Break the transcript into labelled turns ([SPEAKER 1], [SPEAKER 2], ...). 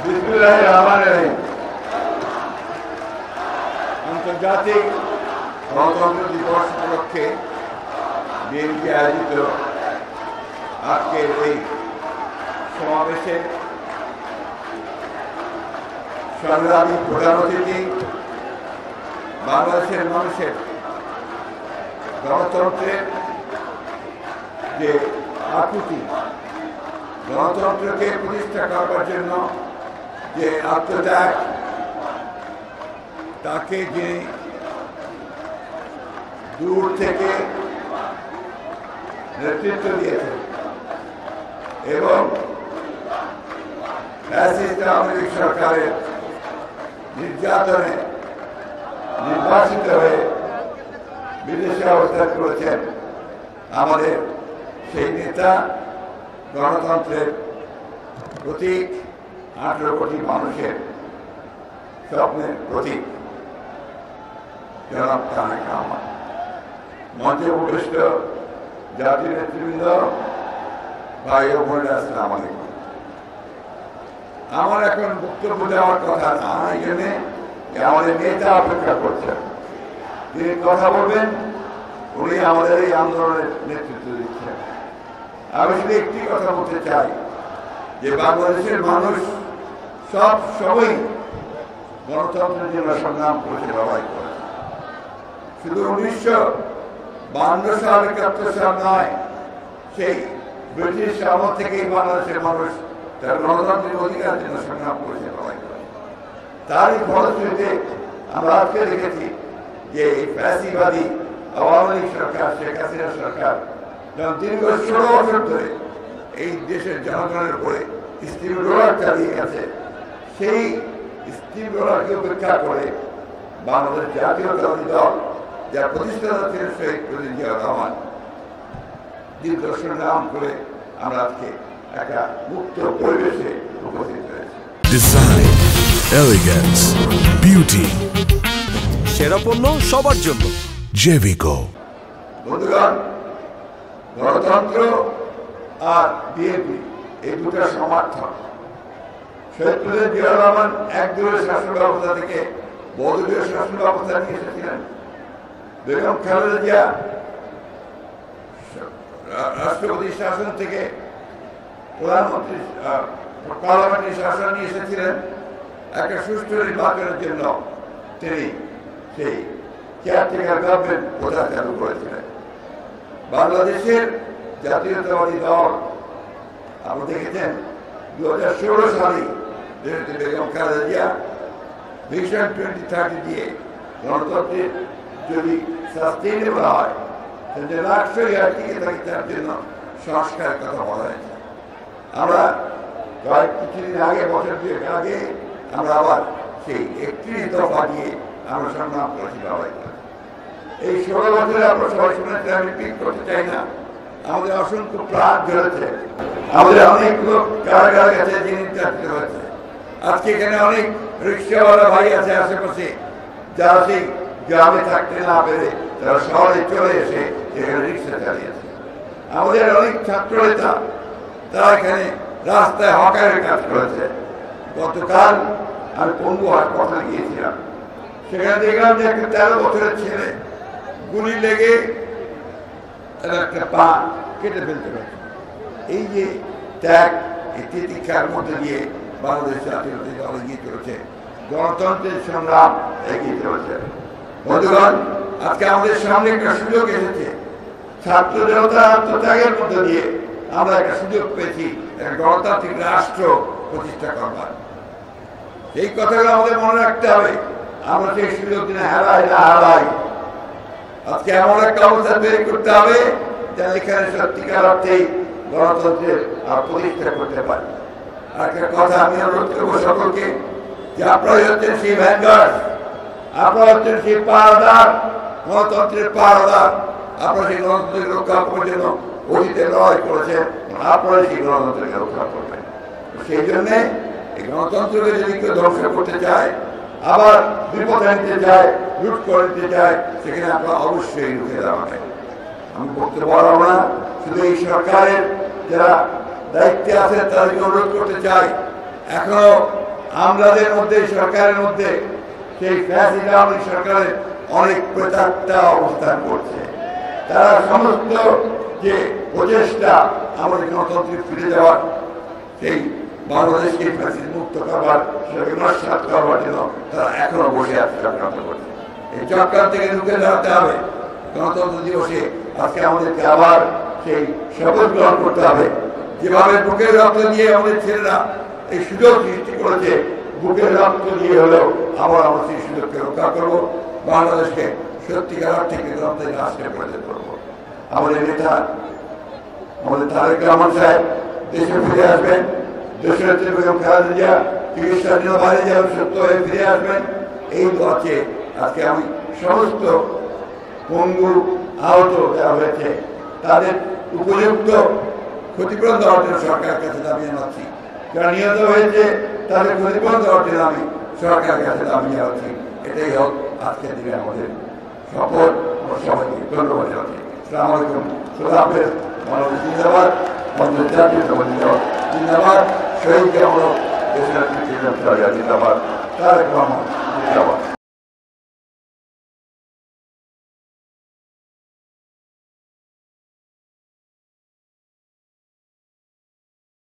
[SPEAKER 1] বিসমিল্লাহির রহমানির রহিম। আন্তর্জাতিক গণতন্ত্র দিবস উপলক্ষে বিএনপি আয়োজিত আজকের এই সমাবেশে সংগ্রামী প্রধান অতিথি বাংলাদেশের মানুষের গণতন্ত্রের যে আকুতি, গণতন্ত্রকে প্রতিষ্ঠা করবার জন্য যে আত্মত্যাগ, তাকে যিনি দূর থেকে নেতৃত্ব দিয়েছেন এবং আওয়ামী লীগ সরকারের নির্যাতনে নির্বাসিত হয়ে বিদেশে অবস্থান করেছেন আমাদের সেই নেতা, গণতন্ত্রের প্রতীক, 18 কোটি মানুষের স্বপ্নের প্রতীক জনাব তারেক রহমান। মঞ্চে উপবিষ্ট জাতীয় নেতৃবৃন্দ, ভাই ও বোনেরা, আসসালামু আলাইকুম। আমার এখন বক্তব্য দেওয়ার কথা না, এই জন্যে আমাদের নেতা অপেক্ষা করছেন, তিনি কথা বলবেন, উনি আমাদের এই আন্দোলনের নেতৃত্ব দিচ্ছেন। আমি শুধু একটি কথা বলতে চাই যে বাংলাদেশের মানুষ সব সময় গণতন্ত্রের জন্য সংগ্রাম করেছে, লড়াই করেছে। শুধু 1952 সাল 71 সাল নয়, সেই ব্রিটিশ আমল থেকেই বাংলাদেশের মানুষ তার গণতান্ত্রিক অধিকারের জন্য সংগ্রাম করেছে, লড়াই করেছে। তারই ফলশ্রুতিতে আমরা আজকে দেখেছি যে এই ফ্যাসিবাদী আওয়ামী লীগ সরকার, শেখ হাসিনা সরকার যখন দীর্ঘ 16 বছর ধরে এই দেশের জনগণের উপরে স্টিম রোলার চালিয়ে গেছে, সেই স্টিম রোলারকে উপেক্ষা করে বাংলাদেশ জাতীয়তাবাদী দল, যার প্রতিষ্ঠাতা ছিলেন শহীদ প্রেসিডেন্ট জিয়াউর রহমান, দীর্ঘ সংগ্রাম করে আমরা আজকে একটা মুক্ত পরিবেশে উপস্থিত হয়েছি।
[SPEAKER 2] ডিজাইন, এলিগেন্স, বিউটি,
[SPEAKER 3] সেরা পণ্য সবার জন্য
[SPEAKER 2] জেভিকো।
[SPEAKER 1] বন্ধুগণ, গণতন্ত্র আর বিএনপি এই দুটো সমর্থন। শহীদ প্রেসিডেন্ট জিয়াউর রহমান একদলীয় শাসন ব্যবস্থা থেকে বহুদলীয় শাসন ব্যবস্থা নিয়ে এসেছিলেন। বেগম খালেদা জিয়া রাষ্ট্রপতি শাসন থেকে প্রধানমন্ত্রী পার্লামেন্টারি শাসন নিয়ে এসেছিলেন। একটা সুষ্ঠু নির্বাচনের জন্য তিনি সেই কেয়ারটেকার গভর্নমেন্ট প্রথা চালু করেছিলেন। বাংলাদেশের জাতীয়তাবাদী দল, আপনি দেখেছেন 2016 সালে বেগম খালেদা জিয়া ভিশন 2030 দিয়ে গণতন্ত্রের যদি সাস্টেইনেবল হয়, তাহলে রাষ্ট্রই আর টিকে থাকে, তার জন্য সংস্কারের কথা বলা হয়েছে। আমরা কিছুদিন আগে, বছর 2 আগে, আমরা আবার সেই 31 দফা দিয়ে আমরা সংগ্রাম করেছি, লড়াই করেছি। এই 16 বছরে আমরা সবাই শুনেছি, আমি রিপিট করতে চাই না, আমাদের অসংখ্য প্রাণ ঝরেছে, আমাদের অনেক লোক কারাগারে গেছে, যিনি নির্যাতিত হয়েছে। আজকে এখানে অনেক রিক্সাওয়ালা ভাই আছে আশেপাশে, যারা সেই গ্রামে থাকতে না পেরে তারা শহরে চলে এসে এখানে রিক্সা চালিয়েছে। আমাদের অনেক ছাত্র নেতা, তারা এখানে রাস্তায় হকারের কাজ করেছে। গতকাল আমি পঙ্গুহাট কথা গিয়েছিলাম, সেখানে দেখলাম যে একটা 13 বছরের ছেলে গুলি লেগে তার একটা পা কেটে ফেলতে পারছে। এই যে ত্যাগ, এই তিতিক্ষার মধ্যে দিয়ে বাংলাদেশ জাতীয়তাবাদী দল এগিয়ে চলেছে, গণতন্ত্রের সংগ্রাম এগিয়ে চলেছে। বন্ধুগণ, আজকে আমাদের সামনে একটা সুযোগ এসেছে, ছাত্র জনতা আত্মত্যাগের মধ্যে দিয়ে আমরা একটা সুযোগ পেয়েছি একটা গণতান্ত্রিক রাষ্ট্র প্রতিষ্ঠা করবার। এই কথাগুলো আমাদের মনে রাখতে হবে, আমরা সেই সুযোগ দিনে হারাই না হারাই। আজকে এমন একটা অবস্থা তৈরি করতে হবে যাতে এখানে সত্যিকার অর্থেই গণতন্ত্রের প্রতিষ্ঠা করতে পারি। আর একটা কথা আমি অনুরোধ করবো সকলকে, যে আপনারা হচ্ছেন সেই ভ্যানগার্ড, আপনারা হচ্ছেন সেই পাহারাদার, গণতন্ত্রের পাহারাদার। আপনারা সেই গণতন্ত্রকে রক্ষা করার জন্য অতীতে লড়াই করেছেন, আপনারা সেই গণতন্ত্রকে রক্ষা করবেন। সেই জন্যে এই গণতন্ত্রকে যদি কেউ ধ্বংস করতে চায়, আবার বিপদে নিতে চায়, লুট করে নিতে চায়, সেখানে আপনারা অবশ্যই রুখে দাঁড়াবেন। আমি বলতে পারবো না, শুধু এই সরকারের যারা দায়িত্বে আছে তাদেরকে অনুরোধ করতে চাই, এখনো আমলাদের মধ্যে সরকারের মধ্যে সেই ফ্যাসিস্ট আওয়ামী সরকারের অনেক প্রেতাত্মা অবস্থান করছে। তারা সমস্ত যে প্রচেষ্টা আমাদের গণতন্ত্রে ফিরে যাওয়ার, সেই বাংলাদেশকে ফ্যাসিস্ট মুক্ত করবার, সেটাকে নস্যাৎ করবার জন্য তারা এখনো বসে আছে, চক্রান্ত করছে। এই চক্রান্ত থেকে রুখে দাঁড়াতে হবে। গণতন্ত্র দিবসে আজকে আমাদেরকে আবার সেই শপথ গ্রহণ করতে হবে। যেভাবে বুকের রক্ত দিয়ে আমাদের ছেলেরা এই সুযোগ সৃষ্টি করেছে, বুকের রক্ত দিয়ে হলেও আবার আমরা সেই সুযোগকে রক্ষা করবো। বাংলাদেশকে সত্যিকার অর্থে গণতন্ত্রের রাষ্ট্রে পরিণত করবো। আমাদের নেতা, আমাদের তারেক রহমান সাহেব দেশে ফিরে আসবেন। দেশের বেগম খালেদা জিয়া চিকিৎসার জন্য বাইরে যাবেন, সুস্থ হয়ে ফিরে আসবেন। এই দোয়াকে আজকে আমি সমস্ত পঙ্গু আহত যারা হয়েছে তাদের উপযুক্ত ক্ষতিপূরণ দেওয়ার জন্য সরকারের কাছে দাবি জানাচ্ছি। যারা নিহত হয়েছে তাদের ক্ষতিপূরণ দেওয়ার জন্য আমি সরকারের কাছে দাবি জানাচ্ছি। এটাই হোক আজকের দিনে আমাদের শপথ। সবাইকে ধন্যবাদ জানাচ্ছি। আসসালামু আলাইকুম, খুদা হাফেজ। বাংলাদেশ জিন্দাবাদ, বাংলাদেশ জাতীয়তাবাদী জিন্দাবাদ, শহীদ জিন্দাবাদ, তারেক রহমান জিন্দাবাদ।